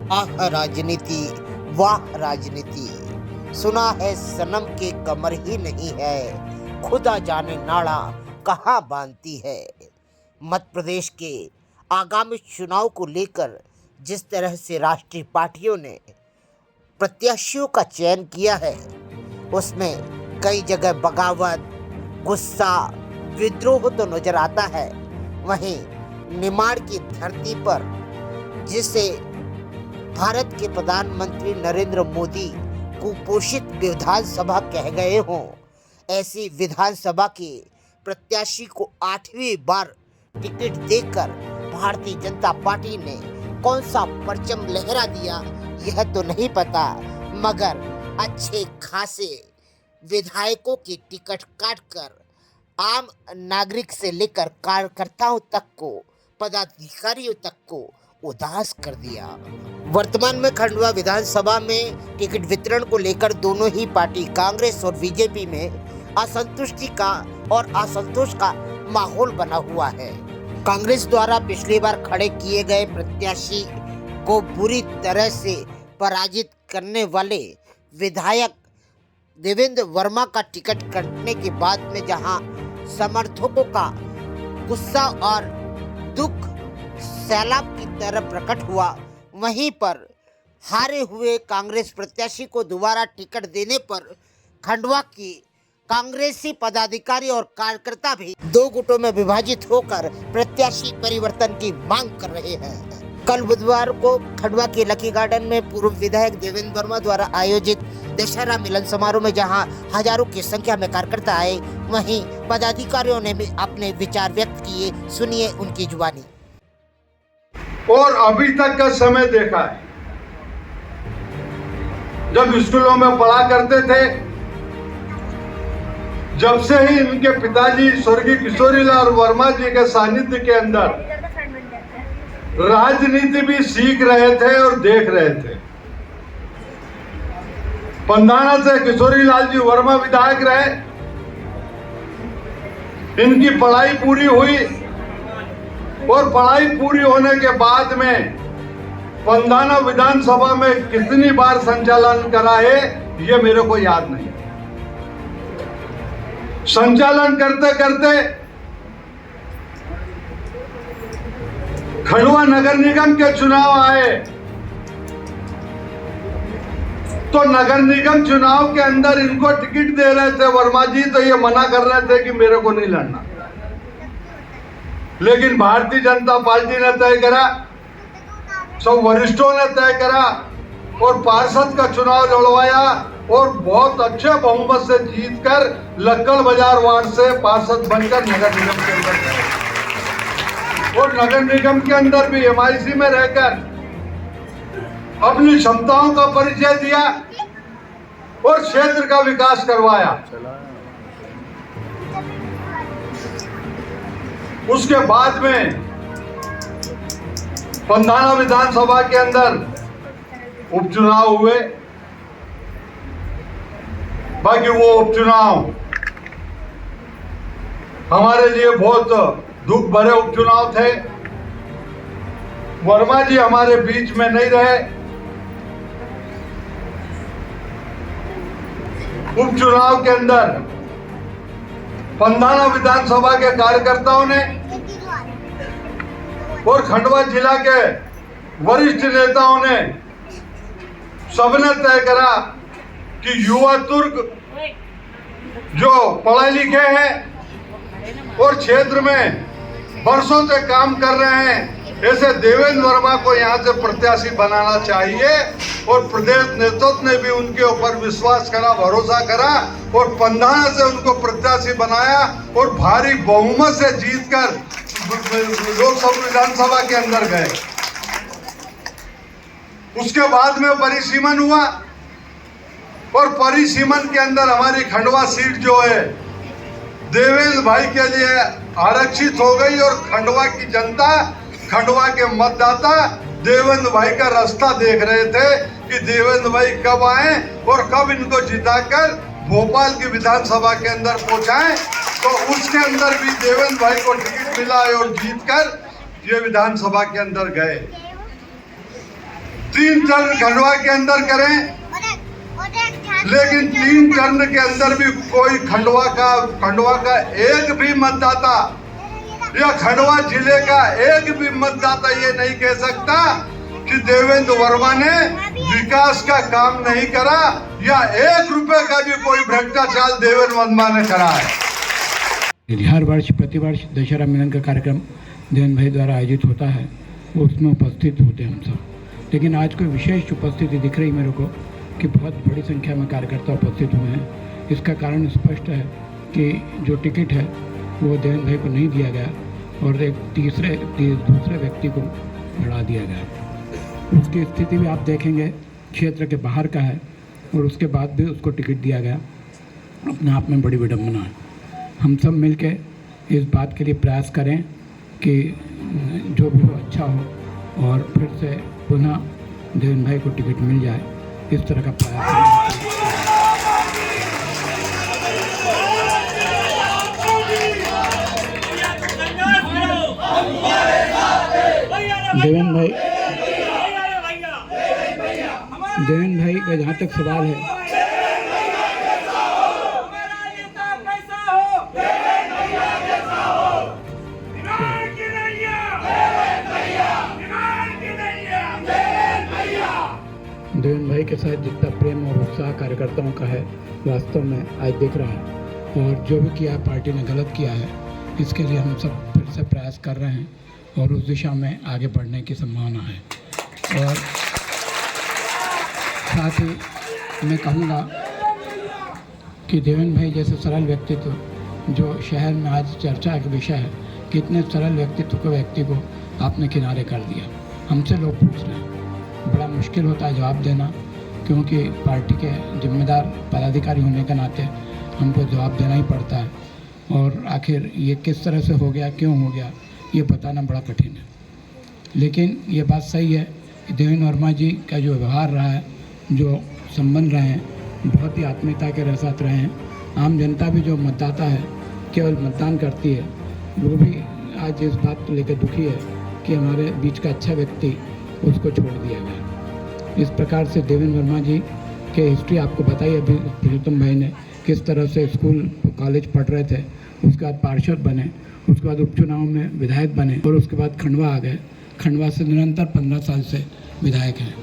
आह राजनीति, वाह राजनीति। सुना है सनम के कमर ही नहीं है, खुदा जाने नाड़ा कहाँ बांधती है। मध्य प्रदेश के आगामी चुनाव को लेकर जिस तरह से राष्ट्रीय पार्टियों ने प्रत्याशियों का चयन किया है, उसमें कई जगह बगावत, गुस्सा, विद्रोह तो नजर आता है। वहीं निमाड़ की धरती पर जिसे भारत के प्रधानमंत्री नरेंद्र मोदी कुपोषित विधानसभा कह गए हों, ऐसी विधानसभा के प्रत्याशी को 8वीं बार टिकट देकर भारतीय जनता पार्टी ने कौन सा परचम लहरा दिया यह तो नहीं पता, मगर अच्छे खासे विधायकों की टिकट काटकर आम नागरिक से लेकर कार्यकर्ताओं तक को, पदाधिकारियों तक को उदास कर दिया। वर्तमान में खंडवा विधानसभा में टिकट वितरण को लेकर दोनों ही पार्टी कांग्रेस और बीजेपी में असंतुष्टि का और असंतोष का माहौल बना हुआ है। कांग्रेस द्वारा पिछली बार खड़े किए गए प्रत्याशी को बुरी तरह से पराजित करने वाले विधायक देवेंद्र वर्मा का टिकट कटने के बाद में जहां समर्थकों का गुस्सा और दुख सैलाब की तरह प्रकट हुआ, वहीं पर हारे हुए कांग्रेस प्रत्याशी को दोबारा टिकट देने पर खंडवा की कांग्रेसी पदाधिकारी और कार्यकर्ता भी दो गुटों में विभाजित होकर प्रत्याशी परिवर्तन की मांग कर रहे हैं। कल बुधवार को खंडवा के लकी गार्डन में पूर्व विधायक देवेंद्र वर्मा द्वारा आयोजित दशहरा मिलन समारोह में जहां हजारों की संख्या में कार्यकर्ता आए, वहीं पदाधिकारियों ने भी अपने विचार व्यक्त किए। सुनिए उनकी जुबानी। और अभी तक का समय देखा है, जब स्कूलों में पढ़ा करते थे, जब से ही इनके पिताजी स्वर्गीय किशोरीलाल वर्मा जी के सानिध्य के अंदर राजनीति भी सीख रहे थे और देख रहे थे। पंधाना से किशोरीलाल जी वर्मा विधायक रहे, इनकी पढ़ाई पूरी हुई और पढ़ाई पूरी होने के बाद में पंधाना विधानसभा में कितनी बार संचालन करा है ये मेरे को याद नहीं। संचालन करते करते खंडवा नगर निगम के चुनाव आए, तो नगर निगम चुनाव के अंदर इनको टिकट दे रहे थे वर्मा जी, तो ये मना कर रहे थे कि मेरे को नहीं लड़ना। लेकिन भारतीय जनता पार्टी ने तय करा, सब वरिष्ठों ने तय करा और पार्षद का चुनाव लड़वाया और बहुत अच्छे बहुमत से जीतकर लक्कड़ बाजार वार्ड से पार्षद बनकर नगर निगम के अंदर गए और नगर निगम के अंदर भी एमआईसी में रहकर अपनी क्षमताओं का परिचय दिया और क्षेत्र का विकास करवाया। उसके बाद में पंधाना विधानसभा के अंदर उपचुनाव हुए। बाकी वो उपचुनाव हमारे लिए बहुत दुख भरे उपचुनाव थे। वर्मा जी हमारे बीच में नहीं रहे। उपचुनाव के अंदर पंधाना विधानसभा के कार्यकर्ताओं ने और खंडवा जिला के वरिष्ठ नेताओं ने सबने तय करा कि युवा तुर्क जो पढ़े लिखे हैं और क्षेत्र में वर्षों से काम कर रहे हैं, ऐसे देवेंद्र वर्मा को यहाँ से प्रत्याशी बनाना चाहिए। और प्रदेश नेतृत्व ने भी उनके ऊपर विश्वास करा, भरोसा करा और पंधाना से उनको प्रत्याशी बनाया और भारी बहुमत से जीतकर लोकसभा विधानसभा के अंदर गए। उसके बाद में परिसीमन हुआ और परिसीमन के अंदर हमारी खंडवा सीट जो है देवेंद्र भाई के लिए आरक्षित हो गई और खंडवा की जनता, खंडवा के मतदाता देवेंद्र भाई का रास्ता देख रहे थे कि देवेंद्र भाई कब आए और कब इनको जिताकर भोपाल की विधानसभा के अंदर पहुंचाएं। तो उसके अंदर भी देवेंद्र भाई को टिकट मिला और जीतकर ये विधानसभा के अंदर गए। 3 टर्न खंडवा के अंदर करें, लेकिन 3 टर्न के अंदर भी कोई खंडवा का एक भी मतदाता या खंडवा जिले का एक भी मतदाता ये नहीं कह सकता कि देवेंद्र वर्मा ने विकास का काम नहीं करा या 1 रुपए का भी कोई भ्रष्टाचार देवेंद्र वर्मा ने करा है। हर वर्ष प्रतिवर्ष दशहरा मिलन का कार्यक्रम देवेंद्र भाई द्वारा आयोजित होता है, उसमें उपस्थित होते हैं हम सब, लेकिन आज कोई विशेष उपस्थिति दिख रही मेरे को कि बहुत बड़ी संख्या में कार्यकर्ता उपस्थित हुए हैं। इसका कारण स्पष्ट है कि जो टिकट है वो देवेंद्र भाई को नहीं दिया गया और एक दूसरे व्यक्ति को बढ़ा दिया गया। उसकी स्थिति भी आप देखेंगे क्षेत्र के बाहर का है और उसके बाद भी उसको टिकट दिया गया, अपने आप में बड़ी विडम्बना है। हम सब मिलकर इस बात के लिए प्रयास करें कि जो भी हो अच्छा हो और फिर से पुनः देवेंद्र भाई को टिकट मिल जाए, इस तरह का प्रयास करें। देवेंद्र भाई का जहाँ तक सवाल है, देवेंद्र भाई के साथ जितना प्रेम और उत्साह कार्यकर्ताओं का है वास्तव में आज दिख रहा है, और जो भी किया पार्टी ने गलत किया है इसके लिए हम सब फिर से प्रयास कर रहे हैं और उस दिशा में आगे बढ़ने की संभावना है। और साथ ही मैं कहूँगा कि देवेंद्र भाई जैसे सरल व्यक्तित्व जो शहर में आज चर्चा का विषय है, कितने सरल व्यक्ति को आपने किनारे कर दिया। हमसे लोग पूछ रहे हैं, बड़ा मुश्किल होता है जवाब देना, क्योंकि पार्टी के जिम्मेदार पदाधिकारी होने के नाते हमको जवाब देना ही पड़ता है, और आखिर ये किस तरह से हो गया, क्यों हो गया, ये बताना बड़ा कठिन है। लेकिन ये बात सही है कि देवेंद्र वर्मा जी का जो व्यवहार रहा है, जो संबंध रहे हैं, बहुत ही आत्मीयता के साथ रहे हैं। आम जनता भी जो मतदाता है, केवल मतदान करती है, वो भी आज इस बात को लेकर दुखी है कि हमारे बीच का अच्छा व्यक्ति उसको छोड़ दिया गया। इस प्रकार से देवेंद्र वर्मा जी के हिस्ट्री आपको बताई अभी प्रीतम भाई ने, किस तरह से स्कूल कॉलेज पढ़ रहे थे, उसके बाद पार्षद बने, उसके बाद उपचुनाव में विधायक बने और उसके बाद खंडवा आ गए। खंडवा से निरंतर 15 साल से विधायक हैं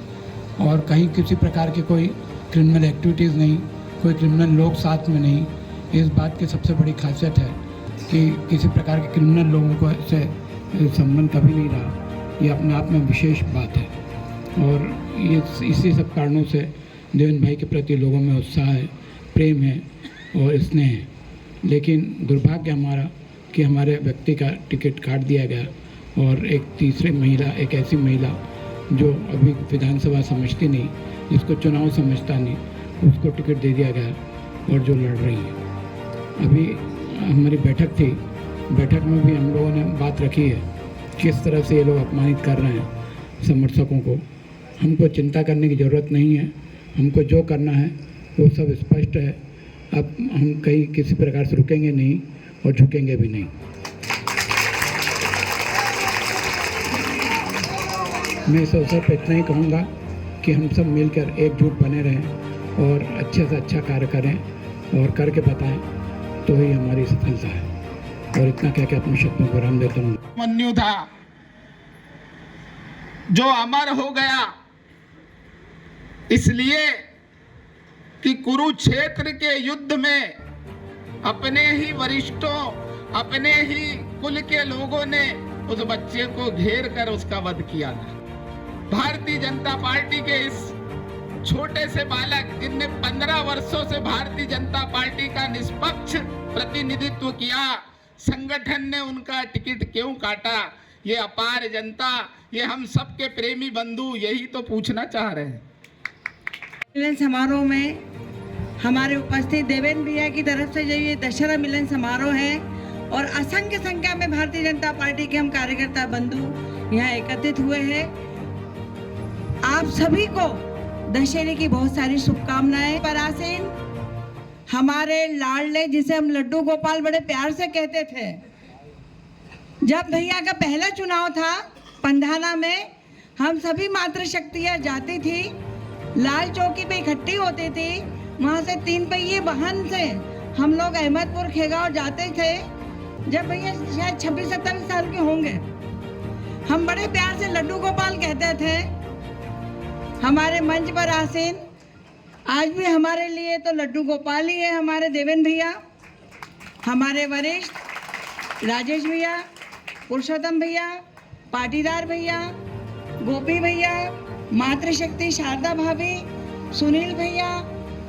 और कहीं किसी प्रकार की कोई क्रिमिनल एक्टिविटीज़ नहीं, कोई क्रिमिनल लोग साथ में नहीं। इस बात की सबसे बड़ी खासियत है कि किसी प्रकार के क्रिमिनल लोगों को से संबंध कभी नहीं रहा। ये अपने आप में विशेष बात है और ये इसी सब कारणों से देवेंद्र भाई के प्रति लोगों में उत्साह है, प्रेम है और स्नेह है। लेकिन दुर्भाग्य हमारा कि हमारे व्यक्ति का टिकट काट दिया गया और एक तीसरी महिला, एक ऐसी महिला जो अभी विधानसभा समझती नहीं, जिसको चुनाव समझता नहीं, उसको टिकट दे दिया गया और जो लड़ रही है। अभी हमारी बैठक थी, बैठक में भी हम लोगों ने बात रखी है किस तरह से ये लोग अपमानित कर रहे हैं समर्थकों को। हमको चिंता करने की ज़रूरत नहीं है, हमको जो करना है वो सब स्पष्ट है। अब हम कहीं किसी प्रकार से रुकेंगे नहीं और झुकेंगे भी नहीं। मैं इस अवसर पर इतना ही कहूँगा कि हम सब मिलकर एकजुट बने रहें और अच्छे से अच्छा कार्य करें और करके बताएं, तो ही हमारी सफलता है। और इतना कह के अपने शब्दों को विराम देता हूँ। मन्यु था जो अमर हो गया, इसलिए कि कुरुक्षेत्र के युद्ध में अपने ही वरिष्ठों, अपने ही कुल के लोगों ने उस बच्चे को घेर कर उसका वध किया था। भारतीय जनता पार्टी के इस छोटे से बालक, जिनने 15 वर्षों से भारतीय जनता पार्टी का निष्पक्ष प्रतिनिधित्व किया, संगठन ने उनका टिकट क्यों काटा? ये अपार जनता, ये हम सबके प्रेमी बंधु यही तो पूछना चाह रहे हैं। मिलन समारोह में हमारे उपस्थित देवेंद्र भैया की तरफ से जो ये दशहरा मिलन समारोह है और असंख्य संख्या में भारतीय जनता पार्टी के हम कार्यकर्ता बंधु यहाँ एकत्रित हुए हैं। आप सभी को दशहरे की बहुत सारी शुभकामनाएं। परासीन हमारे लाडले, जिसे हम लड्डू गोपाल बड़े प्यार से कहते थे, जब भैया का पहला चुनाव था पंधाना में, हम सभी मातृशक्तियाँ जाती थी, लाल चौकी पे इकट्ठी होती थी। वहाँ से 3 पहिए वाहन से हम लोग अहमदपुर खेगांव जाते थे। जब भैया शायद 26-27 साल के होंगे, हम बड़े प्यार से लड्डू गोपाल कहते थे। हमारे मंच पर आसीन आज भी हमारे लिए तो लड्डू गोपाल ही है, हमारे देवेन भैया, हमारे वरिष्ठ राजेश भैया, पुरुषोत्तम भैया, पाटीदार भैया, गोपी भैया, मातृशक्ति शारदा भाभी, सुनील भैया,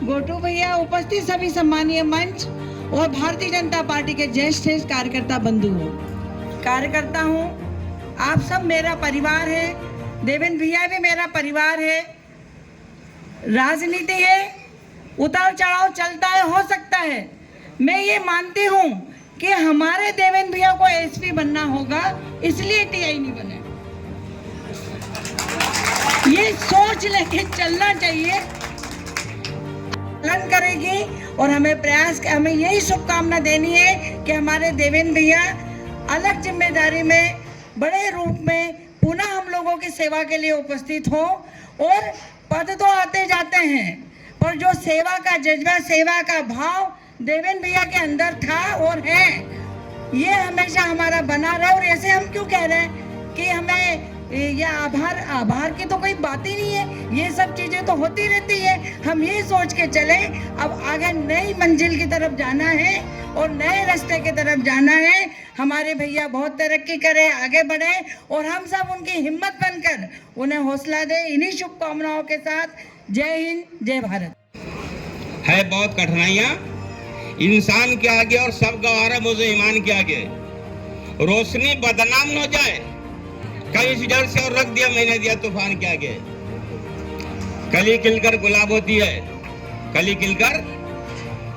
गोटू भैया, उपस्थित सभी सम्मानीय मंच और भारतीय जनता पार्टी के ज्येष्ठ कार्यकर्ता बंधु कार्यकर्ता हूँ। आप सब मेरा परिवार है, देवेन भैया भी मेरा परिवार है। राजनीति है, उतार चढ़ाव चलता है, हो सकता है। मैं ये मानती हूँ कि हमारे देवेन भैया को एसपी बनना होगा, इसलिए टीआई नहीं बने। ये सोच लेके चलना चाहिए, पालन करेगी और हमें यही शुभकामना देनी है कि हमारे देवेन भैया अलग जिम्मेदारी में बड़े रूप में पुनः हम लोगों की सेवा के लिए उपस्थित हो। और पद तो आते जाते हैं, पर जो सेवा का जज्बा, सेवा का भाव देवेन भैया के अंदर था और है, ये हमेशा हमारा बना रहे। और ऐसे हम क्यों कह रहे हैं कि हमें ये आभार की तो कोई बात ही नहीं है, ये सब चीजें तो होती रहती है। हम ये सोच के चले, अब आगे नई मंजिल की तरफ जाना है और नए रास्ते की तरफ जाना है। हमारे भैया बहुत तरक्की करे, आगे बढ़े और हम सब उनकी हिम्मत बनकर उन्हें हौसला दे। इन्हीं शुभकामनाओं के साथ जय हिंद, जय भारत। है बहुत कठिनाइयाँ इंसान के आगे और सब गवारा मुझे ईमान के आगे। रोशनी बदनाम न हो जाए, कहीं से जड़ से और रख दिया मैंने दिया तूफान के आगे। कली खिलकर गुलाब होती है, कली खिलकर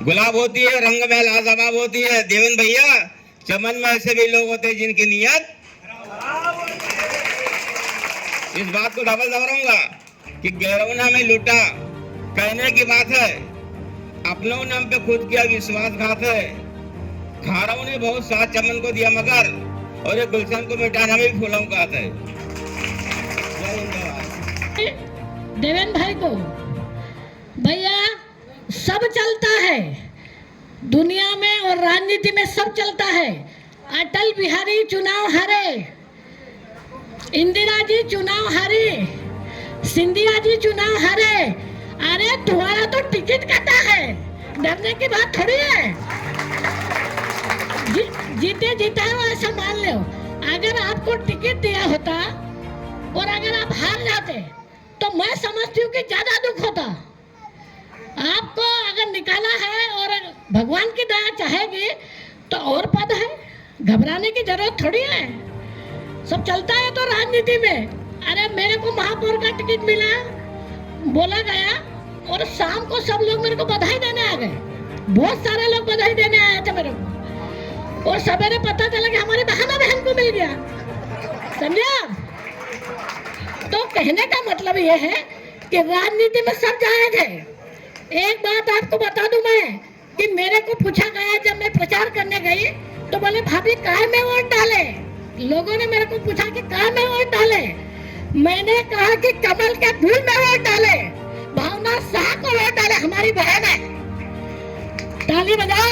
गुलाब होती है, रंग में लाजवाब होती है। देवेन भैया, चमन में ऐसे भी लोग होते हैं जिनकी नीयत, इस बात को डबल दोहराऊंगा कि गैरौना में लूटा कहने की बात है, अपनों नाम पे खुद किया विश्वासघात है। खाराओं ने बहुत साथ चमन को दिया मगर, और ये गुलशन को मिटाना भी फूलों का आता है। देवेन भाई को भैया सब चलता है दुनिया में और राजनीति में, सब चलता है। अटल बिहारी चुनाव हारे, इंदिरा जी चुनाव हारी, सिंधिया जी चुनाव हारे। अरे तुम्हारा तो टिकट कटा है, डरने की बात थोड़ी है। जीते जीता है वो ऐसा मान लो। अगर आपको टिकट दिया होता और अगर आप हार जाते तो मैं समझती हूँ कि ज्यादा दुख होता। आपको अगर निकाला है और भगवान की दया चाहेगी तो और पद है, घबराने की जरूरत थोड़ी है। सब चलता है तो राजनीति में। अरे मेरे को महापौर का टिकट मिला, बोला गया और शाम को सब लोग मेरे को बधाई देने आ गए। बहुत सारे लोग बधाई देने आए थे मेरे को, और सवेरे पता चला कि हमारी बहन को मिल गया, समझा। तो कहने का मतलब यह है कि राजनीति में सब जायज है। एक बात आपको बता दूं मैं कि मेरे को पूछा गया जब मैं प्रचार करने गई तो बोले भाभी काहे में वोट डाले। लोगों ने मेरे को पूछा कि काहे में वोट डाले। मैंने कहा कि कमल के फूल में वोट डाले, भावना शाह को वोट डाले, हमारी बहन है। ताली बजा।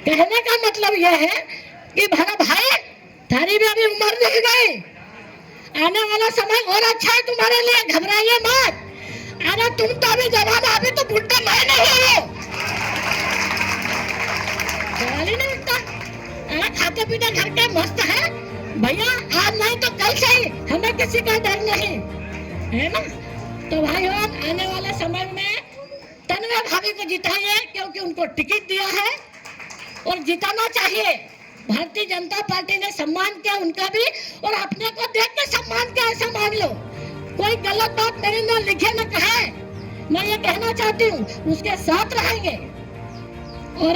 कहने का मतलब यह है कि भाई थारी भी अभी उम्र नहीं गई, आने वाला समय और अच्छा है तुम्हारे लिए, घबराइए मत। अरे तुम तो अभी जवान, अभी तो बुढ़ा मैं नहीं हूँ। नहीं उठता, अरे खाते पीते घर के मस्त है भैया, आज नहीं तो कल से ही, हमें किसी का डर नहीं है ना। तो भाई आने वाले समय में तन्वी भाभी को जिताइए, क्योंकि उनको टिकट दिया है और जिताना चाहिए। भारतीय जनता पार्टी ने सम्मान किया उनका भी, और अपने को देख के सम्मान किया, ऐसा मान लो। कोई गलत बात मेरे न लिखे न कहे, मैं ये कहना चाहती हूँ उसके साथ रहेंगे और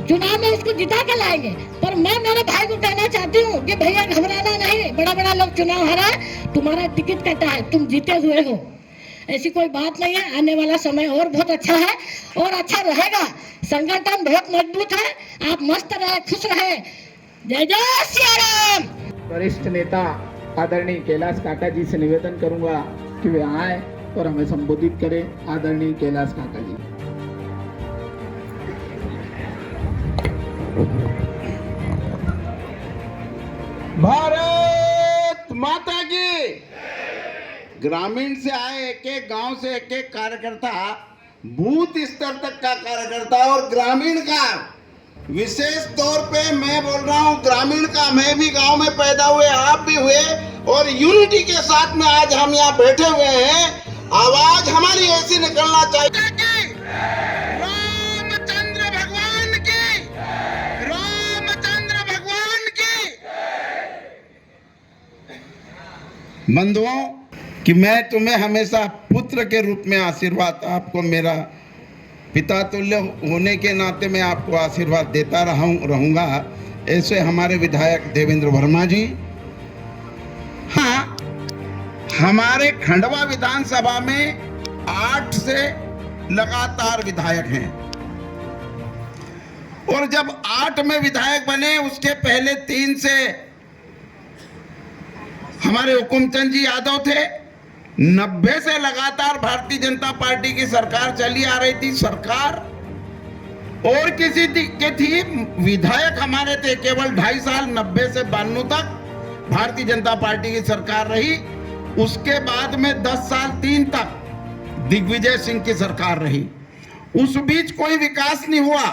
चुनाव में उसको जिता के लाएंगे। पर मैं मेरे भाई को कहना चाहती हूँ कि भैया घबराना नहीं, बड़ा बड़ा लोग चुनाव हारा, तुम्हारा टिकट कटा है, तुम जीते हुए हो, ऐसी कोई बात नहीं है। आने वाला समय और बहुत अच्छा है और अच्छा रहेगा। संगठन बहुत मजबूत है, आप मस्त रहे, खुश रहे। जय जय सिया राम। वरिष्ठ नेता आदरणीय कैलाश काका जी से निवेदन करूंगा कि वे आए और हमें संबोधित करें। आदरणीय कैलाश काका जी। भारत माता की। ग्रामीण से आए एक एक गांव से एक एक कार्यकर्ता, बूथ स्तर तक का कार्यकर्ता और ग्रामीण का, विशेष तौर पे मैं बोल रहा हूं ग्रामीण का। मैं भी गांव में पैदा हुए, आप भी हुए, और यूनिटी के साथ में आज हम यहाँ बैठे हुए हैं। आवाज हमारी ऐसी निकलना चाहिए कि रामचंद्र भगवान की, रामचंद्र भगवान की। बंधुओं, कि मैं तुम्हें हमेशा पुत्र के रूप में आशीर्वाद, आपको मेरा पिता तुल्य होने के नाते मैं आपको आशीर्वाद देता रहूंगा। ऐसे हमारे विधायक देवेंद्र वर्मा जी। हाँ, हमारे खंडवा विधानसभा में 8 से लगातार विधायक हैं, और जब 8 में विधायक बने उसके पहले 3 से हमारे हुकुमचंद जी यादव थे। 90 से लगातार भारतीय जनता पार्टी की सरकार चली आ रही थी। सरकार और किसी के थी, विधायक हमारे थे केवल 2.5 साल। 90 से 92 तक भारतीय जनता पार्टी की सरकार रही। उसके बाद में 10 साल 3 तक दिग्विजय सिंह की सरकार रही। उस बीच कोई विकास नहीं हुआ।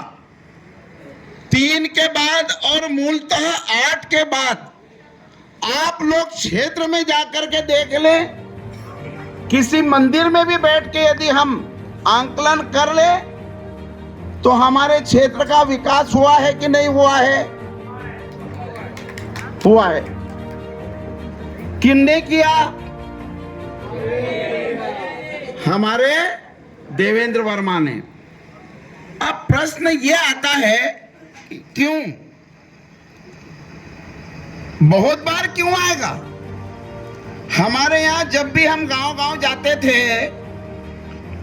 3 के बाद और मूलतः 8 के बाद आप लोग क्षेत्र में जाकर के देख लें, किसी मंदिर में भी बैठ के यदि हम आंकलन कर ले तो हमारे क्षेत्र का विकास हुआ है कि नहीं हुआ है? हुआ है। किसने किया? हमारे देवेंद्र वर्मा ने। अब प्रश्न यह आता है, क्यों? बहुत बार क्यों आएगा? हमारे यहां जब भी हम गांव-गांव जाते थे,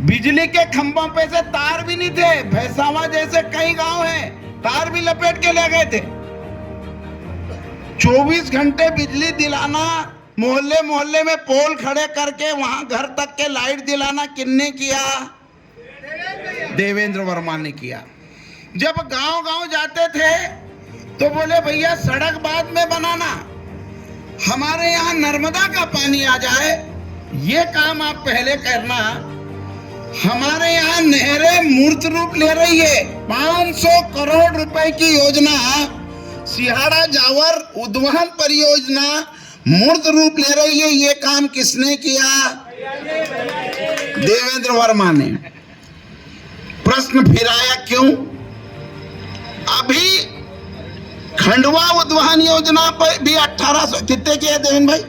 बिजली के खंभों पे से तार भी नहीं थे। भैंसावा जैसे कई गांव हैं, तार भी लपेट के ले गए थे। 24 घंटे बिजली दिलाना, मोहल्ले मोहल्ले में पोल खड़े करके वहां घर तक के लाइट दिलाना किसने किया? देवेंद्र वर्मा ने किया। जब गांव-गांव जाते थे तो बोले भैया सड़क बाद में बनाना, हमारे यहाँ नर्मदा का पानी आ जाए, ये काम आप पहले करना। हमारे यहाँ नहरें मूर्त रूप ले रही है। 500 करोड़ रुपए की योजना, सिहाड़ा जावर उद्वहन परियोजना मूर्त रूप ले रही है। ये काम किसने किया? देवेंद्र वर्मा ने। प्रश्न फिर आया, क्यों? अभी खंडवा उद्वहन योजना पर भी 1800 कितने की है देवेंद्र भाई?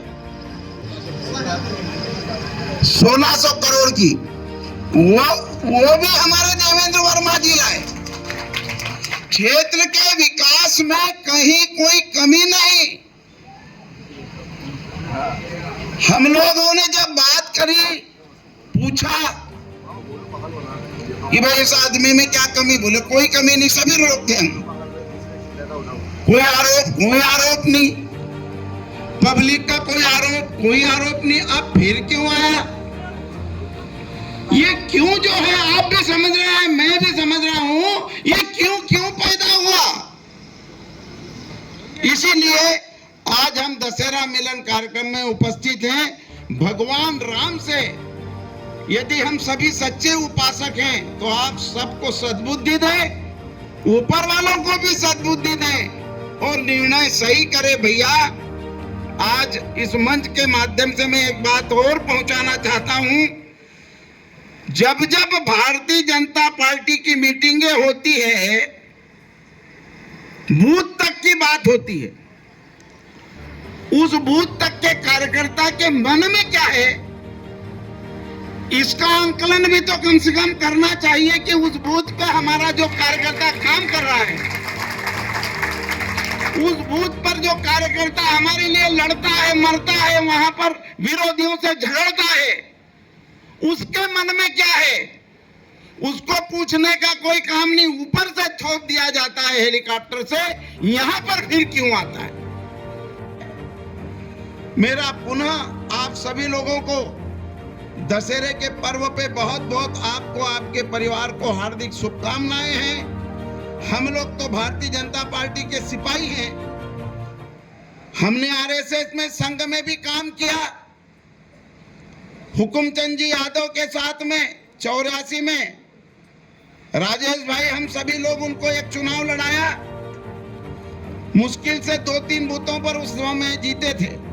1600 करोड़ की। वो भी हमारे देवेंद्र वर्मा जी लाए। क्षेत्र के विकास में कहीं कोई कमी नहीं। हम लोगों ने जब बात करी, पूछा कि भाई इस आदमी में क्या कमी? बोले कोई कमी नहीं, सभी रोकते हैं। कोई आरोप नहीं, पब्लिक का कोई आरोप नहीं। अब फिर क्यों आया? ये क्यों जो है आप भी समझ रहे हैं, मैं भी समझ रहा हूं, ये क्यों पैदा हुआ? इसीलिए आज हम दशहरा मिलन कार्यक्रम में उपस्थित हैं। भगवान राम से यदि हम सभी सच्चे उपासक हैं तो आप सबको सद्बुद्धि दें, ऊपर वालों को भी सद्बुद्धि दें और निर्णय सही करे। भैया, आज इस मंच के माध्यम से मैं एक बात और पहुंचाना चाहता हूं। जब जब भारतीय जनता पार्टी की मीटिंगें होती है, बूथ तक की बात होती है, उस बूथ तक के कार्यकर्ता के मन में क्या है, इसका आंकलन भी तो कम से कम करना चाहिए कि उस बूथ पर हमारा जो कार्यकर्ता काम कर रहा है, उस बूथ पर जो कार्यकर्ता हमारे लिए लड़ता है, मरता है, वहां पर विरोधियों से झगड़ता है, उसके मन में क्या है, उसको पूछने का कोई काम नहीं। ऊपर से थोप दिया जाता है हेलीकॉप्टर से, यहां पर फिर क्यों आता है? मेरा पुनः आप सभी लोगों को दशहरे के पर्व पे बहुत बहुत आपको, आपके परिवार को हार्दिक शुभकामनाएं हैं। हम लोग तो भारतीय जनता पार्टी के सिपाही हैं। हमने आरएसएस में, संघ में भी काम किया। हुकुमचंद जी यादव के साथ में 84 में राजेश भाई, हम सभी लोग उनको एक चुनाव लड़ाया। मुश्किल से 2-3 बूथों पर उस समय जीते थे।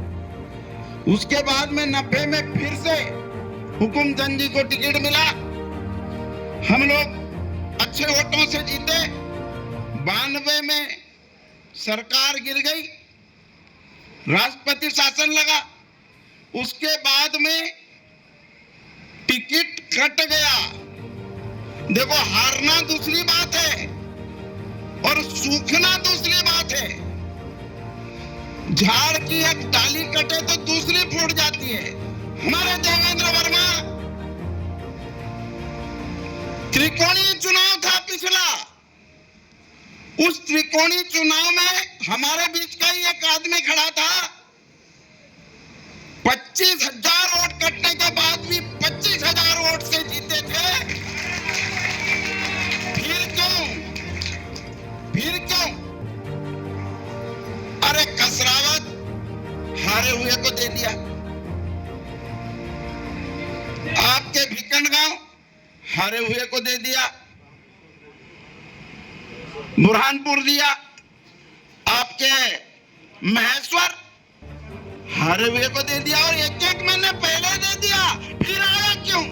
उसके बाद में 90 में फिर से हुकुमचंद जी को टिकट मिला। हम लोग अच्छे वोटों से जीते। 92 में सरकार गिर गई, राष्ट्रपति शासन लगा। उसके बाद में टिकट कट गया। देखो, हारना दूसरी बात है और सूखना दूसरी बात है। झाड़ की एक डाली कटे तो दूसरी फूट जाती है। हमारे देवेंद्र वर्मा, त्रिकोणीय चुनाव था पिछला। उस त्रिकोणीय चुनाव में हमारे बीच का ही एक आदमी खड़ा था। 25,000 वोट कटने के बाद भी 25,000 वोट से जीते थे। फिर क्यों? अरे कसरावत हारे हुए को दे दिया, आपके भिकंडगांव हारे हुए को दे दिया, बुरहानपुर दिया, आपके महेश्वर हारे हुए को दे दिया, और एक महीने पहले दे दिया। फिर आया क्यों?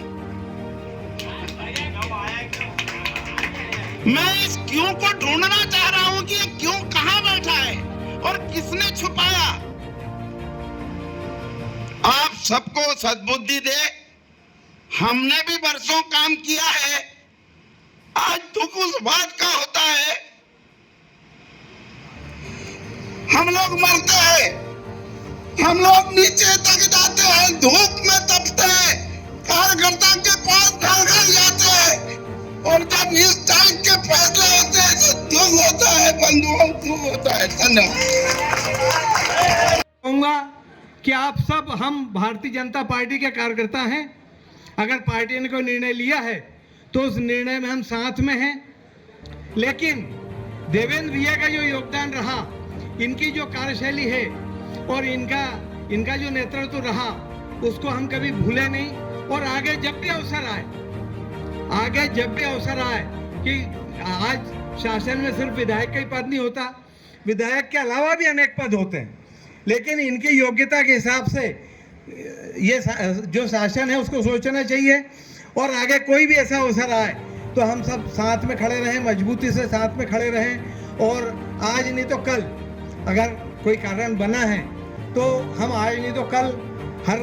मैं इस क्यों को ढूंढना चाह रहा हूं कि ये क्यों कहां बैठा है और किसने छुपाया। आप सबको सद्बुद्धि दे। हमने भी वर्षों काम किया है। आज दुख उस बात का होता है, हम लोग मरते हैं, हम लोग नीचे तक जाते हैं, धूप में तपते हैं, कार्यकर्ता के पास घर जाते हैं, और जब इस टाइम के फैसले होते हैं तो दुख होता है बंधुओं, दुख होता है। धन्यवाद। कहूँगा कि आप सब, हम भारतीय जनता पार्टी के कार्यकर्ता हैं। अगर पार्टी ने कोई निर्णय लिया है तो उस निर्णय में हम साथ में हैं। लेकिन देवेंद्र भैया का जो योगदान रहा, इनकी जो कार्यशैली है और इनका जो नेतृत्व रहा, उसको हम कभी भूले नहीं। और आगे जब भी अवसर आए कि आज शासन में सिर्फ विधायक का ही पद नहीं होता, विधायक के अलावा भी अनेक पद होते हैं, लेकिन इनकी योग्यता के हिसाब से ये जो शासन है उसको सोचना चाहिए। और आगे कोई भी ऐसा अवसर आए तो हम सब साथ में खड़े रहें, मजबूती से साथ में खड़े रहें। और आज नहीं तो कल अगर कोई कारण बना है तो हम आज नहीं तो कल हर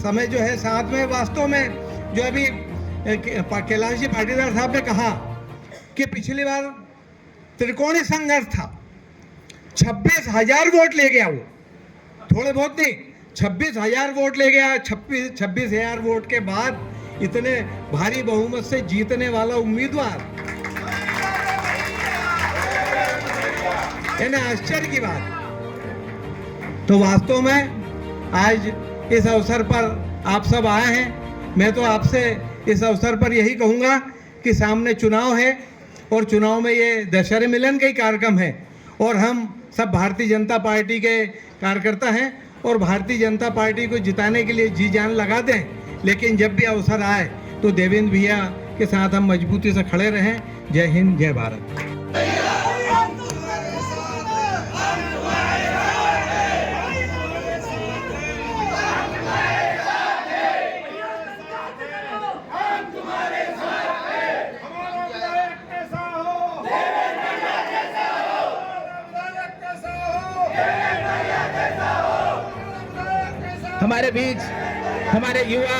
समय जो है साथ में। वास्तव में जो अभी कैलाश जी पाटीदार साहब ने कहा कि पिछली बार त्रिकोणीय संघर्ष था, 26,000 वोट ले गया, वो थोड़े बहुत नहीं, 26,000 वोट ले गया। 26,000 वोट के बाद इतने भारी बहुमत से जीतने वाला उम्मीदवार, यानी आश्चर्य की बात। तो वास्तव में आज इस अवसर पर आप सब आए हैं। मैं तो आपसे इस अवसर पर यही कहूँगा कि सामने चुनाव है और चुनाव में ये दशहरे मिलन का ही कार्यक्रम है, और हम सब भारतीय जनता पार्टी के कार्यकर्ता हैं और भारतीय जनता पार्टी को जिताने के लिए जी जान लगा दें। लेकिन जब भी अवसर आए तो देवेंद्र भैया के साथ हम मजबूती से खड़े रहें। जय हिंद, जय भारत। हमारे बीच हमारे युवा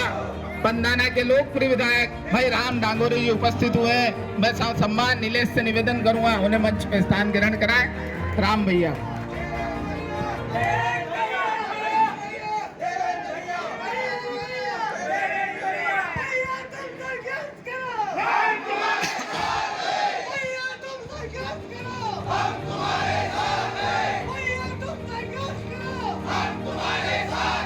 पंदाना के लोकप्रिय विधायक भाई राम डांगोरी जी उपस्थित हुए। मैं सम्मान नीलेश से निवेदन करूंगा उन्हें मंच पे स्थान ग्रहण कराएं। राम भैया। हम तुम्हारे साथ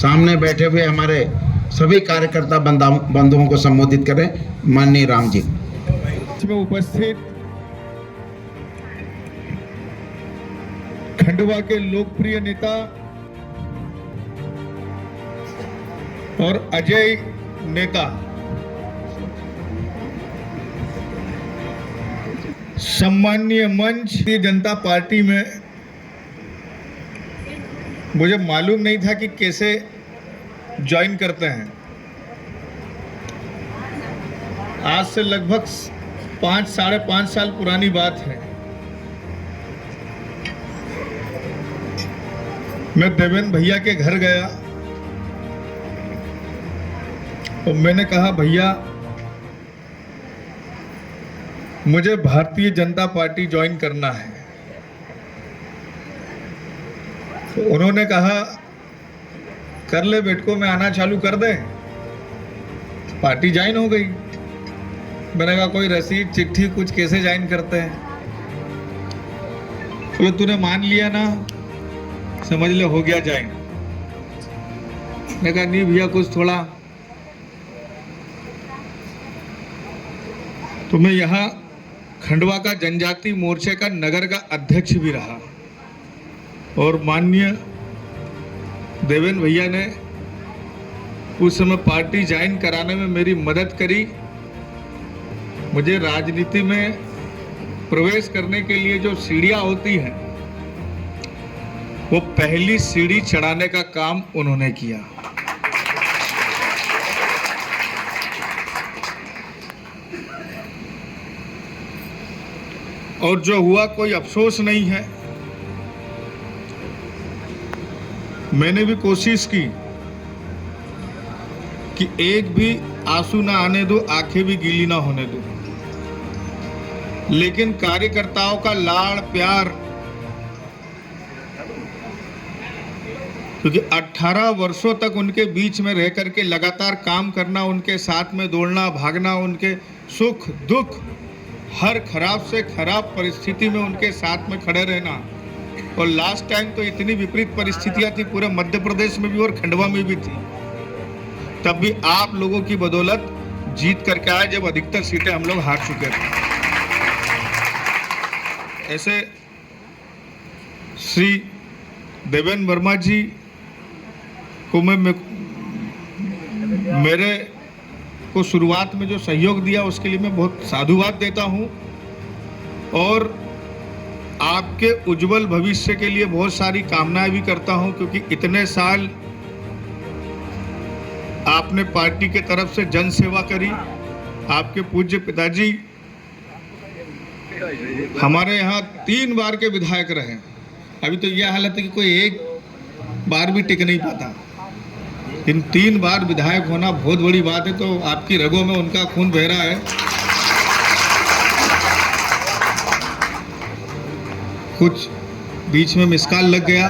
सामने बैठे हुए हमारे सभी कार्यकर्ता बंधुओं को संबोधित करें। माननीय राम जी। में उपस्थित खंडवा के लोकप्रिय नेता और अजय नेता, सम्मानीय मंच भारतीय जनता पार्टी में मुझे मालूम नहीं था कि कैसे ज्वाइन करते हैं। आज से लगभग 5-5.5 साल पुरानी बात है। मैं देवेंद्र भैया के घर गया और मैंने कहा, भैया मुझे भारतीय जनता पार्टी ज्वाइन करना है। तो उन्होंने कहा, कर ले बेटको, मैं आना चालू कर दे। पार्टी ज्वाइन हो गई। मैंने कहा, कोई रसीद चिट्ठी कुछ कैसे ज्वाइन करते हैं? बोले, तूने मान लिया ना, समझ ले हो गया ज्वाइन। मैंने कहा, नहीं भैया, कुछ थोड़ा। तो मैं यहाँ खंडवा का जनजाति मोर्चे का नगर का अध्यक्ष भी रहा और माननीय देवेंद्र भैया ने उस समय पार्टी ज्वाइन कराने में मेरी मदद करी। मुझे राजनीति में प्रवेश करने के लिए जो सीढ़ियां होती हैं, वो पहली सीढ़ी चढ़ाने का काम उन्होंने किया। और जो हुआ कोई अफसोस नहीं है। मैंने भी कोशिश की कि एक भी आंसू ना आने दो, आंखें भी गीली ना होने दो, लेकिन कार्यकर्ताओं का लाड़ प्यार, क्योंकि 18 वर्षों तक उनके बीच में रह करके लगातार काम करना, उनके साथ में दौड़ना भागना, उनके सुख दुख, हर खराब से खराब परिस्थिति में उनके साथ में खड़े रहना। और लास्ट टाइम तो इतनी विपरीत परिस्थितियां थी पूरे मध्य प्रदेश में भी और खंडवा में भी थी, तब भी आप लोगों की बदौलत जीत करके आए, जब अधिकतर सीटें हम लोग हार चुके थे। ऐसे श्री देवेंद्र वर्मा जी को मेरे को शुरुआत में जो सहयोग दिया उसके लिए मैं बहुत साधुवाद देता हूं और आपके उज्जवल भविष्य के लिए बहुत सारी कामनाएं भी करता हूं, क्योंकि इतने साल आपने पार्टी के तरफ से जन सेवा करी। आपके पूज्य पिताजी हमारे यहाँ 3 बार के विधायक रहे। अभी तो यह हालत है कि कोई एक बार भी टिक नहीं पाता। इन 3 बार विधायक होना बहुत बड़ी बात है, तो आपकी रगों में उनका खून बह रहा है। कुछ बीच में मिसकाल लग गया,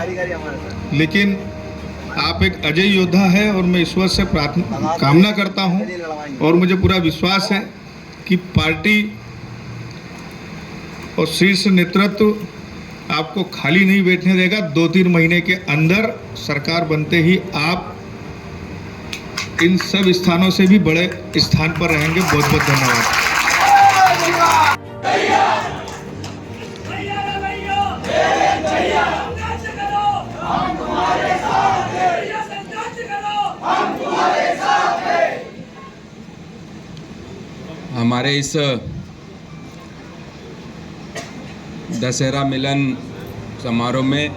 लेकिन आप एक अजय योद्धा है और मैं ईश्वर से कामना करता हूं और मुझे पूरा विश्वास है कि पार्टी और शीर्ष नेतृत्व आपको खाली नहीं बैठने देगा। 2-3 महीने के अंदर सरकार बनते ही आप इन सब स्थानों से भी बड़े स्थान पर रहेंगे। बहुत बहुत धन्यवाद। हमारे इस दशहरा मिलन समारोह में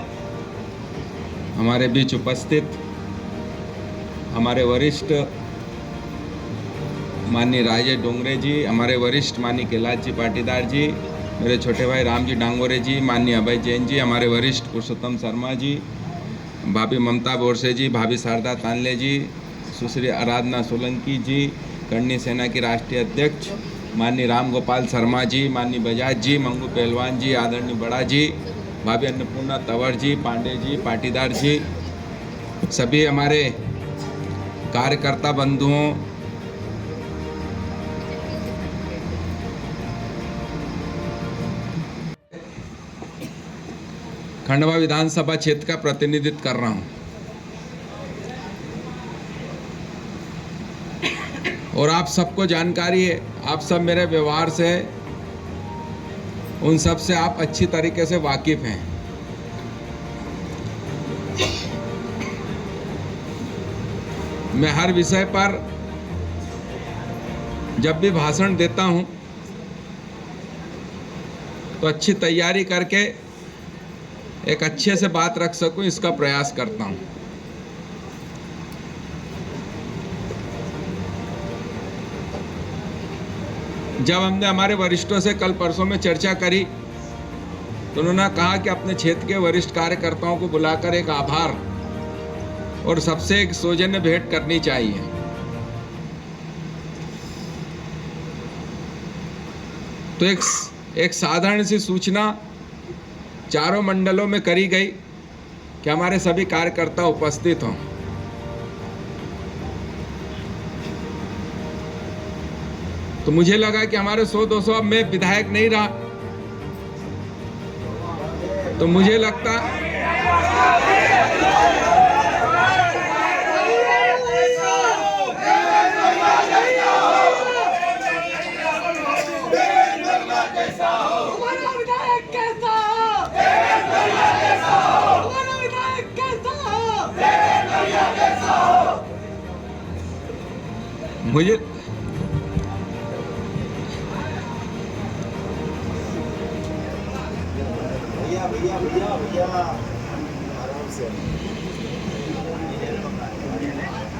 हमारे बीच उपस्थित हमारे वरिष्ठ माननीय राजेश डोंगरे जी, हमारे वरिष्ठ माननीय कैलाश जी पाटीदार जी, मेरे छोटे भाई राम जी डांगोरे जी, माननीय अभय जैन जी, हमारे वरिष्ठ पुरुषोत्तम शर्मा जी, भाभी ममता बोरसे जी, भाभी शारदा तानले जी, सुश्री आराधना सोलंकी जी, करणी सेना की राष्ट्रीय अध्यक्ष माननीय राम गोपाल शर्मा जी, माननीय बजाज जी, मंगू पहलवान जी, आदरणीय बड़ा जी, भाभी अन्नपूर्णा तंवर जी, पांडे जी, पाटीदार जी, सभी हमारे कार्यकर्ता बंधुओं, खंडवा विधानसभा क्षेत्र का प्रतिनिधित्व कर रहा हूं। और आप सबको जानकारी है, आप सब मेरे व्यवहार से, उन सब से आप अच्छी तरीके से वाकिफ हैं। मैं हर विषय पर जब भी भाषण देता हूं तो अच्छी तैयारी करके एक अच्छे से बात रख सकूं, इसका प्रयास करता हूं। जब हमने हमारे वरिष्ठों से कल परसों में चर्चा करी तो उन्होंने कहा कि अपने क्षेत्र के वरिष्ठ कार्यकर्ताओं को बुलाकर एक आभार और सबसे एक सौजन्य भेंट करनी चाहिए। तो एक साधारण सी सूचना चारों मंडलों में करी गई कि हमारे सभी कार्यकर्ता उपस्थित हों। तो मुझे लगा कि हमारे 100-200, अब मैं विधायक नहीं रहा तो मुझे लगता मुझे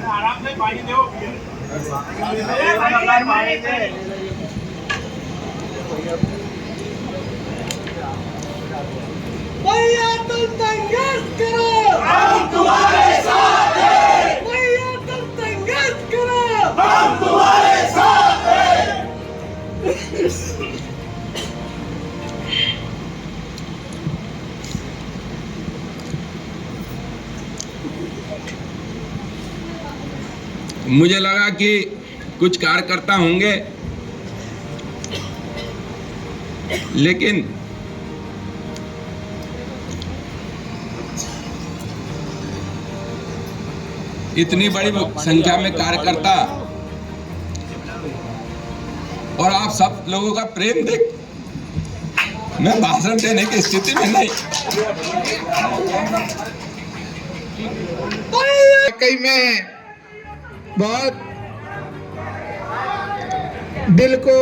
आराम से पानी दो। भैया तुम संघर्ष करो, हम तुम्हारे साथ हैं। भैया तुम संघर्ष करो, हम तुम्हारे साथ हैं। मुझे लगा कि कुछ कार्यकर्ता होंगे, लेकिन इतनी बड़ी संख्या में कार्यकर्ता और आप सब लोगों का प्रेम देख मैं भाषण देने की स्थिति में नहीं। वाकई में बहुत दिल को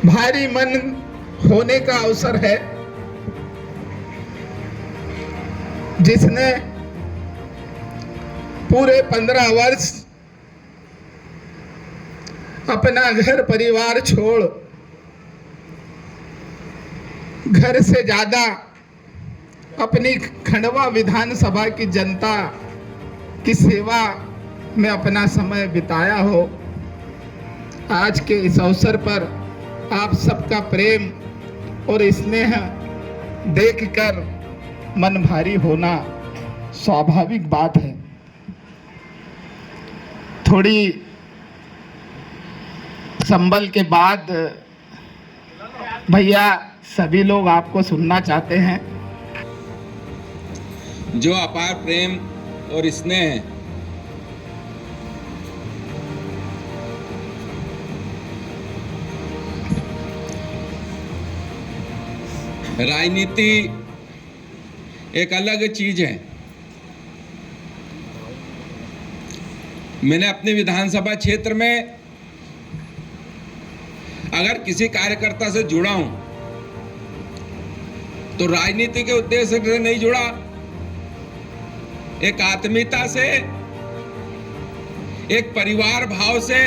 भारी मन होने का अवसर है, जिसने पूरे 15 वर्ष अपना घर परिवार छोड़ घर से ज्यादा अपनी खंडवा विधानसभा की जनता की सेवा में अपना समय बिताया हो। आज के इस अवसर पर आप सबका प्रेम और स्नेह देखकर मन भारी होना स्वाभाविक बात है। थोड़ी संबल के बाद भैया सभी लोग आपको सुनना चाहते हैं। जो अपार प्रेम और स्नेह राजनीति एक अलग चीज है। मैंने अपने विधानसभा क्षेत्र में अगर किसी कार्यकर्ता से जुड़ा हूं तो राजनीति के उद्देश्य से नहीं जुड़ा, एक आत्मीयता से, एक परिवार भाव से,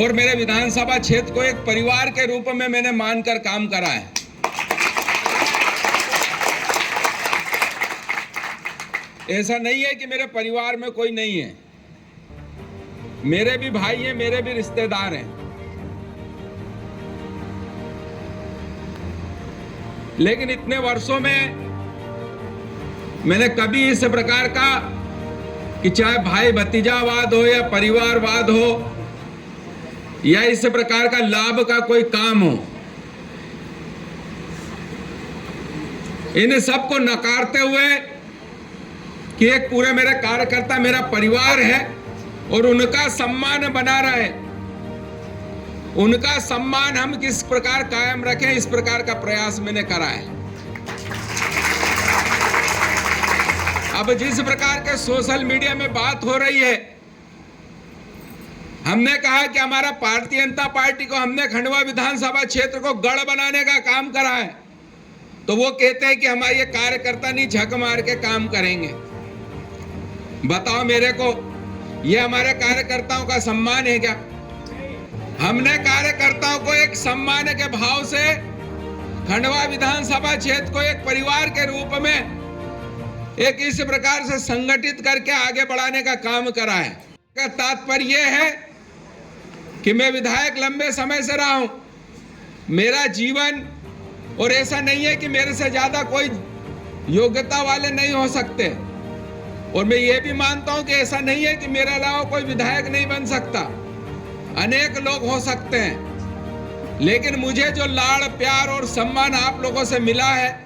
और मेरे विधानसभा क्षेत्र को एक परिवार के रूप में मैंने मानकर काम करा है। ऐसा नहीं है कि मेरे परिवार में कोई नहीं है, मेरे भी भाई हैं, मेरे भी रिश्तेदार हैं, लेकिन इतने वर्षों में मैंने कभी इस प्रकार का कि चाहे भाई भतीजावाद हो या परिवारवाद हो या इस प्रकार का लाभ का कोई काम हो, इन सबको नकारते हुए कि एक पूरे मेरे कार्यकर्ता मेरा परिवार है और उनका सम्मान बना रहे, उनका सम्मान हम किस प्रकार कायम रखें, इस प्रकार का प्रयास मैंने करा है। अब जिस प्रकार के सोशल मीडिया में बात हो रही है, हमने कहा कि हमारा भारतीय जनता पार्टी को हमने खंडवा विधानसभा क्षेत्र को गढ़ बनाने का काम करा है, तो वो कहते हैं कि हमारे ये कार्यकर्ता नहीं झक मार के काम करेंगे। बताओ मेरे को, ये हमारे कार्यकर्ताओं का सम्मान है क्या? हमने कार्यकर्ताओं को एक सम्मान के भाव से खंडवा विधानसभा क्षेत्र को एक परिवार के रूप में एक इस प्रकार से संगठित करके आगे बढ़ाने का काम करा है। का तात्पर्य यह है कि मैं विधायक लंबे समय से रहा हूं, मेरा जीवन, और ऐसा नहीं है कि मेरे से ज्यादा कोई योग्यता वाले नहीं हो सकते, और मैं ये भी मानता हूं कि ऐसा नहीं है कि मेरे अलावा कोई विधायक नहीं बन सकता, अनेक लोग हो सकते हैं। लेकिन मुझे जो लाड़ प्यार और सम्मान आप लोगों से मिला है,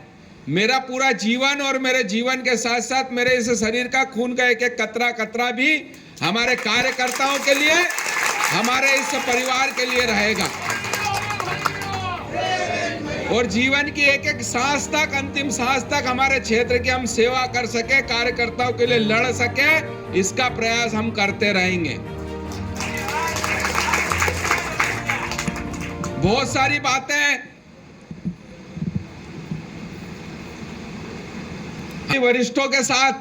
मेरा पूरा जीवन और मेरे जीवन के साथ साथ मेरे इस शरीर का खून का एक एक कतरा कतरा भी हमारे कार्यकर्ताओं के लिए, हमारे इस परिवार के लिए रहेगा। और जीवन की एक एक सांस तक, अंतिम सांस तक हमारे क्षेत्र की हम सेवा कर सके, कार्यकर्ताओं के लिए लड़ सके, इसका प्रयास हम करते रहेंगे। बहुत सारी बातें वरिष्ठों के साथ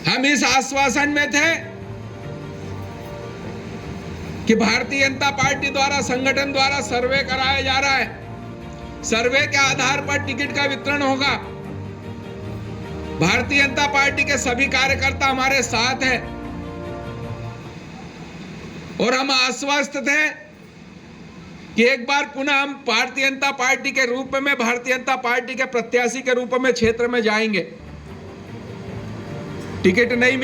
हम इस आश्वासन में थे कि भारतीय जनता पार्टी द्वारा, संगठन द्वारा सर्वे कराया जा रहा है, सर्वे के आधार पर टिकट का वितरण होगा। भारतीय जनता पार्टी के सभी कार्यकर्ता हमारे साथ हैं और हम आश्वस्त थे कि एक बार पुनः हम भारतीय जनता पार्टी के रूप में, भारतीय जनता पार्टी के प्रत्याशी के रूप में क्षेत्र में जाएंगे। टिकट नहीं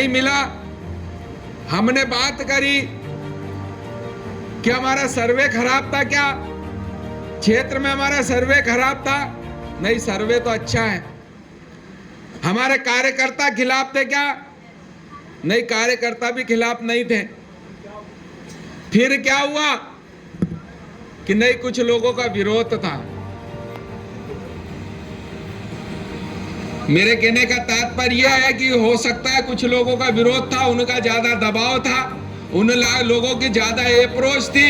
मिला, हमने बात करी कि हमारा सर्वे खराब था क्या, क्षेत्र में हमारा सर्वे खराब था? नहीं, सर्वे तो अच्छा है। हमारे कार्यकर्ता खिलाफ थे क्या? नहीं, कार्यकर्ता भी खिलाफ नहीं थे। फिर क्या हुआ कि नहीं, कुछ लोगों का विरोध था। मेरे कहने का तात्पर्य यह है कि हो सकता है कुछ लोगों का विरोध था, उनका ज्यादा दबाव था, उन लोगों की ज्यादा अप्रोच थी।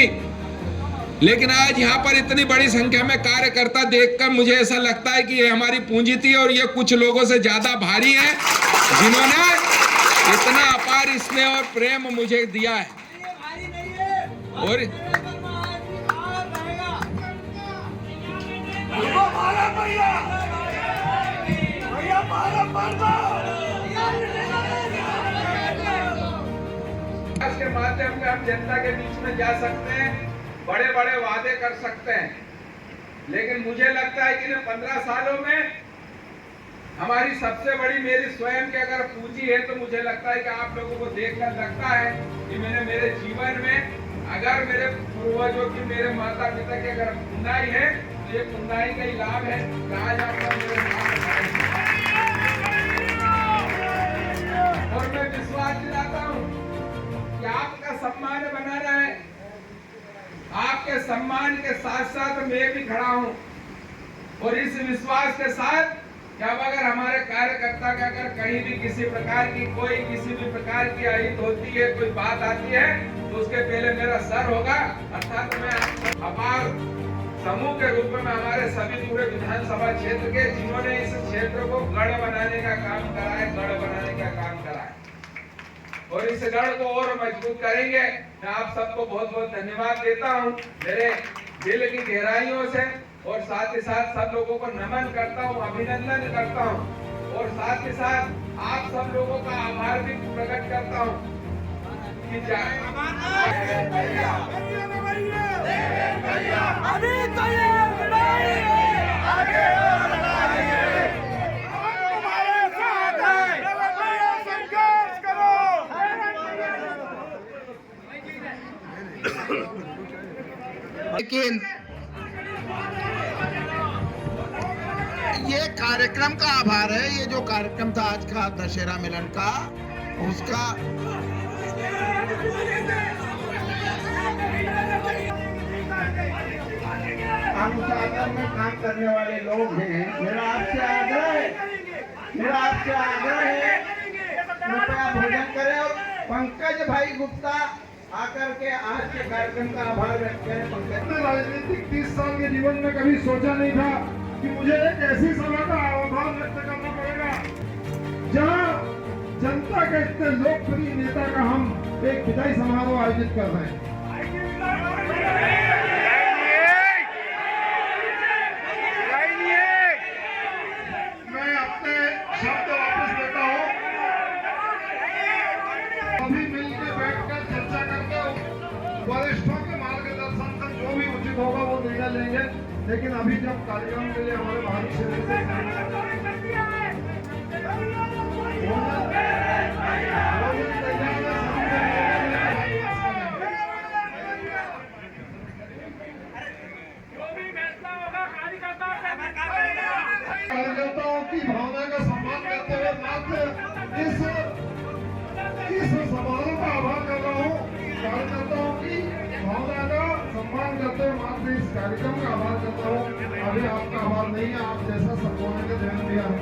लेकिन आज यहाँ पर इतनी बड़ी संख्या में कार्यकर्ता देखकर मुझे ऐसा लगता है कि ये हमारी पूंजी थी और ये कुछ लोगों से ज्यादा भारी है, जिन्होंने इतना अपार स्नेह और प्रेम मुझे दिया है। और के माध्यम से हम जनता के बीच में जा सकते हैं, बड़े बड़े वादे कर सकते हैं, लेकिन मुझे लगता है कि इन 15 सालों में हमारी सबसे बड़ी मेरी स्वयं की अगर पूंजी है तो मुझे लगता है कि आप लोगों को देखकर लगता है कि मैंने मेरे जीवन में, अगर मेरे पूर्वजों की, मेरे माता पिता की अगर पुनाई है तो ये पुनाई का ही लाभ है। आज आपका मेरे और मैं विश्वास दिलाता हूँ कि आपका सम्मान बना रहे, आपके सम्मान के साथ साथ मैं भी खड़ा हूँ, और इस विश्वास के साथ कि अब अगर हमारे कार्यकर्ता का अगर कहीं भी किसी प्रकार की, कोई किसी भी प्रकार की अहित होती है, कोई बात आती है, तो उसके पहले मेरा सर होगा। अर्थात मैं अपार समूह के रूप में हमारे सभी पूरे विधानसभा क्षेत्र के, जिन्होंने इस क्षेत्र को गढ़ बनाने का काम करा है, गढ़ बनाने का काम करा है, और इस गढ़ को और मजबूत करेंगे। मैं आप सबको बहुत बहुत धन्यवाद देता हूँ मेरे दिल की गहराइयों से, और साथ ही साथ सब लोगों को नमन करता हूँ, अभिनंदन करता हूँ, और साथ ही साथ आप सब लोगों का आभार भी प्रकट करता हूँ कि लेकिन ये कार्यक्रम का आभार है। ये जो कार्यक्रम था आज का दशहरा मिलन का, उसका अनुशासन में काम करने वाले लोग हैं। मेरा आपसे आग्रह है कृपया भोजन करें। और पंकज भाई गुप्ता आकर के आज के कार्यक्रम का आभार व्यक्त करें। पंकज, राजनीतिक 30 साल के जीवन में कभी सोचा नहीं था कि मुझे एक ऐसी सभा का आभार व्यक्त करना पड़ेगा जहां जनता के इतने लोकप्रिय नेता का हम एक विदाई समारोह आयोजित कर रहे हैं। मैं अपने शब्द वापस लेता हूं। अभी मिलकर बैठकर चर्चा करके वरिष्ठों के मार्गदर्शन से जो भी उचित होगा वो निर्णय लेंगे। लेकिन अभी जब कार्यक्रम के लिए हमारे बाहरी क्षेत्र से कार्यकर्ताओं की भावना का सम्मान करते हुए मात्र इस समारोह का आभार कर रहा हूँ। कार्यकर्ताओं की भावना का सम्मान करते हुए मात्र इस कार्यक्रम का आभार करता हूँ। अभी आपका आभार नहीं है, आप जैसा संबोधन के ध्यान दिया है।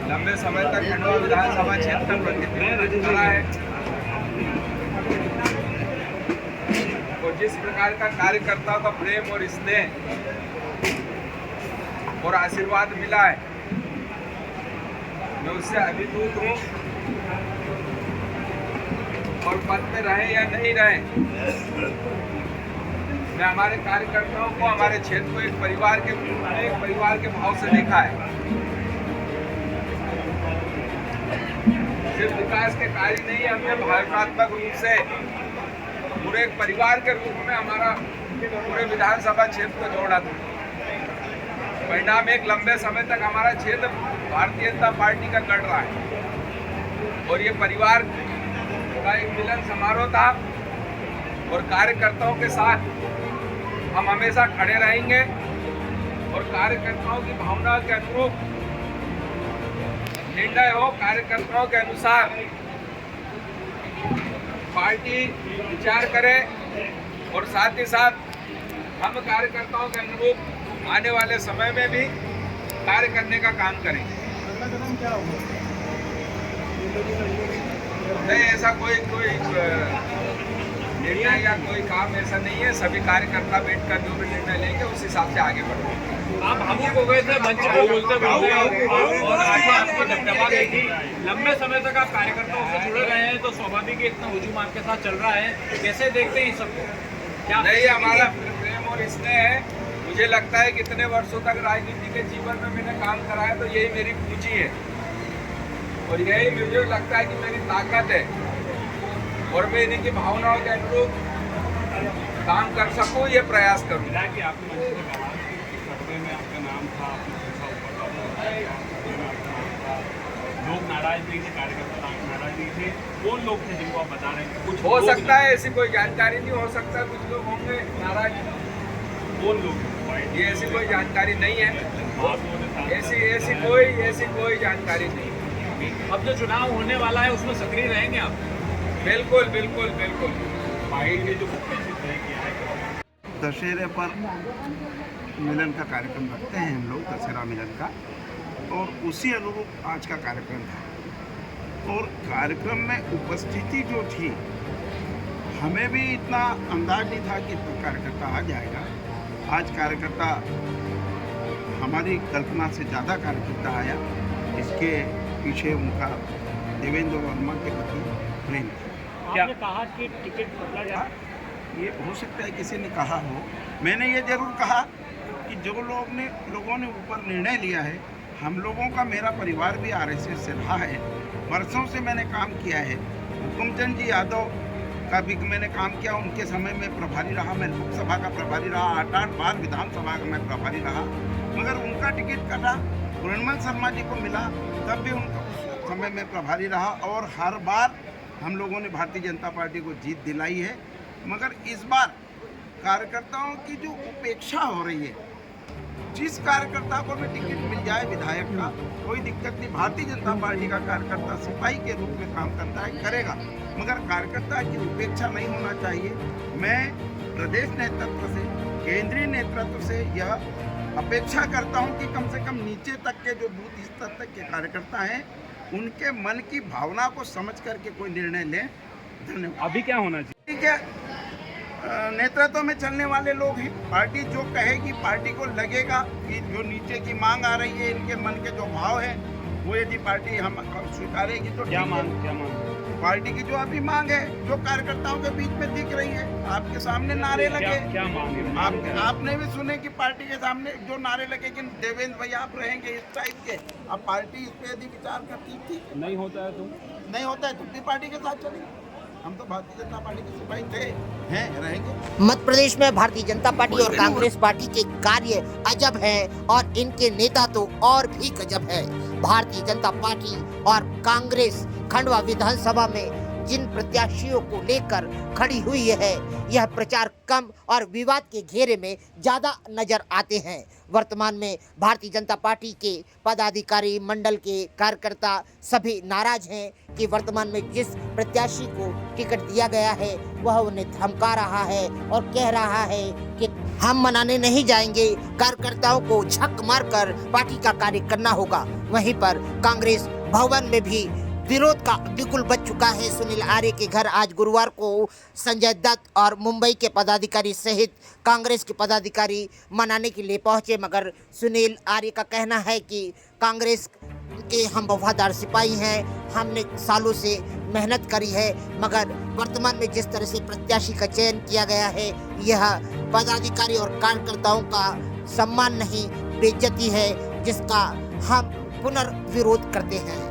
लंबे समय तक खंडवा विधानसभा क्षेत्र में प्रतिनिधित्व करा है और जिस प्रकार का कार्यकर्ताओं का प्रेम और स्नेह और आशीर्वाद मिला है, मैं उससे अभिभूत हूँ। और पद में रहे या नहीं रहे, मैं हमारे कार्यकर्ताओं को, हमारे क्षेत्र को एक परिवार के भाव से देखा है। सिर्फ विकास के कार्य नहीं, हमने भावनात्मक रूप से पूरे एक परिवार के रूप में हमारा पूरे विधानसभा क्षेत्र को जोड़ा था। परिणाम एक लंबे समय तक हमारा क्षेत्र भारतीय जनता पार्टी का लड़ रहा है और ये परिवार का एक मिलन समारोह था और कार्यकर्ताओं के साथ हम हमेशा खड़े रहेंगे और कार्यकर्ताओं की भावना के अनुरूप निर्णय हो, कार्यकर्ताओं के अनुसार पार्टी विचार करे और साथ ही साथ हम कार्यकर्ताओं के अनुरूप आने वाले समय में भी कार्य करने का काम करेंगे। नहीं, ऐसा कोई निर्णय या कोई काम ऐसा नहीं है। सभी कार्यकर्ता बैठकर जो भी निर्णय लेंगे उस हिसाब से आगे बढ़ेंगे। आप भावुक हो गए थे मंच पे बोलते बोलते और आगे आपको दबदबा गई थी। लंबे समय तक आप कार्यकर्ताओं से जुड़े रहे हैं, तो स्वाभाविक इतना हुजूम आपके साथ चल रहा है, कैसे देखते हैं इस सबको? क्या नहीं, हमारा प्रेम और स्नेह है। मुझे लगता है कि इतने वर्षों तक राजनीति के जीवन में मैंने काम करा है, तो यही मेरी पूंजी है और यही मुझे लगता है कि मेरी ताकत है और मैं इन्हीं की भावनाओं के अनुरूप काम कर सकूं, ये प्रयास करूं। आपका नाम था, लोग नाराज नहीं थे, कार्यकर्ता नाराज नहीं थे, कौन लोग थे जिनको आप बता रहे हैं? कुछ हो सकता है, ऐसी कोई जानकारी नहीं, हो सकता है कुछ लोग होंगे नाराज। कौन लोग? ये ऐसी कोई जानकारी नहीं है, ऐसी कोई जानकारी नहीं। अब जो चुनाव होने वाला है उसमें सक्रिय रहेंगे आप? बिल्कुल बिल्कुल बिल्कुल। दशहरे पर मिलन का कार्यक्रम रखते हैं हम लोग, दशहरा मिलन का, और उसी अनुरूप आज का कार्यक्रम था। और कार्यक्रम में उपस्थिति जो थी, हमें भी इतना अंदाज नहीं था कि इतना कार्यकर्ता आ जाएगा। आज कार्यकर्ता, हमारी कल्पना से ज़्यादा कार्यकर्ता आया। इसके पीछे उनका देवेंद्र वर्मा के प्रति प्रेम था। आपने कहा कि टिकट बदला जाए, ये हो सकता है किसी ने कहा हो। मैंने ये जरूर कहा कि जो लोगों ने ऊपर निर्णय लिया है, हम लोगों का, मेरा परिवार भी आरएसएस से रहा है, वर्षों से मैंने काम किया है। हुकुमचंद जी यादव का भी मैंने काम किया, उनके समय में प्रभारी रहा, मैं लोकसभा का प्रभारी रहा, 8 बार विधानसभा का मैं प्रभारी रहा। मगर उनका टिकट कटा, पुरनमल शर्मा जी को मिला, तब भी उनका उस समय में प्रभारी रहा। और हर बार हम लोगों ने भारतीय जनता पार्टी को जीत दिलाई है। मगर इस बार कार्यकर्ताओं की जो उपेक्षा हो रही है, जिस कार्यकर्ता को भी टिकट मिल जाए विधायक का, कोई दिक्कत नहीं। भारतीय जनता पार्टी का कार्यकर्ता सिपाही के रूप में काम करता है, करेगा, मगर कार्यकर्ता की उपेक्षा नहीं होना चाहिए। मैं प्रदेश नेतृत्व से, केंद्रीय नेतृत्व से यह अपेक्षा करता हूं कि कम से कम नीचे तक के जो बूथ स्तर तक के कार्यकर्ता हैं, उनके मन की भावना को समझ करके कोई निर्णय लें। धन्यवाद। अभी क्या होना चाहिए? ठीक है, नेतृत्व में चलने वाले लोग हैं। पार्टी जो कहेगी, पार्टी को लगेगा कि जो नीचे की मांग आ रही है, इनके मन के जो भाव है, वो यदि पार्टी हम स्वीकारेगी तो क्या मांग? पार्टी की जो अभी मांग है, जो कार्यकर्ताओं के बीच में दिख रही है, आपके सामने नारे लगे। क्या मांग है? आपने भी सुने कि पार्टी के सामने जो नारे लगे कि देवेंद्र भैया आप रहेंगे इस टाइप के। अब पार्टी इस पे यदि विचार करती थी, नहीं होता है तो नहीं होता है, तुम भी पार्टी के साथ चलेंगे। हम तो भारतीय जनता पार्टी के सिपाही थे, हैं, रहेंगे। मध्य प्रदेश में भारतीय जनता पार्टी और कांग्रेस पार्टी के कार्य अजब हैं और इनके नेता तो और भी गजब है। भारतीय जनता पार्टी और कांग्रेस खंडवा विधानसभा में जिन प्रत्याशियों को लेकर खड़ी हुई है, यह प्रचार कम और विवाद के घेरे में ज़्यादा नजर आते हैं। वर्तमान में भारतीय जनता पार्टी के पदाधिकारी, मंडल के कार्यकर्ता सभी नाराज हैं कि वर्तमान में जिस प्रत्याशी को टिकट दिया गया है, वह उन्हें धमका रहा है और कह रहा है कि हम मनाने नहीं जाएंगे, कार्यकर्ताओं को झक मारकर पार्टी का कार्य करना होगा। वहीं पर कांग्रेस भवन में भी विरोध का बिगुल बज चुका है। सुनील आर्य के घर आज गुरुवार को संजय दत्त और मुंबई के पदाधिकारी सहित कांग्रेस के पदाधिकारी मनाने के लिए पहुंचे, मगर सुनील आर्य का कहना है कि कांग्रेस के हम वफादार सिपाही हैं, हमने सालों से मेहनत करी है, मगर वर्तमान में जिस तरह से प्रत्याशी का चयन किया गया है, यह पदाधिकारी और कार्यकर्ताओं का सम्मान नहीं, बेइज्जती है, जिसका हम पुनर्विरोध करते हैं।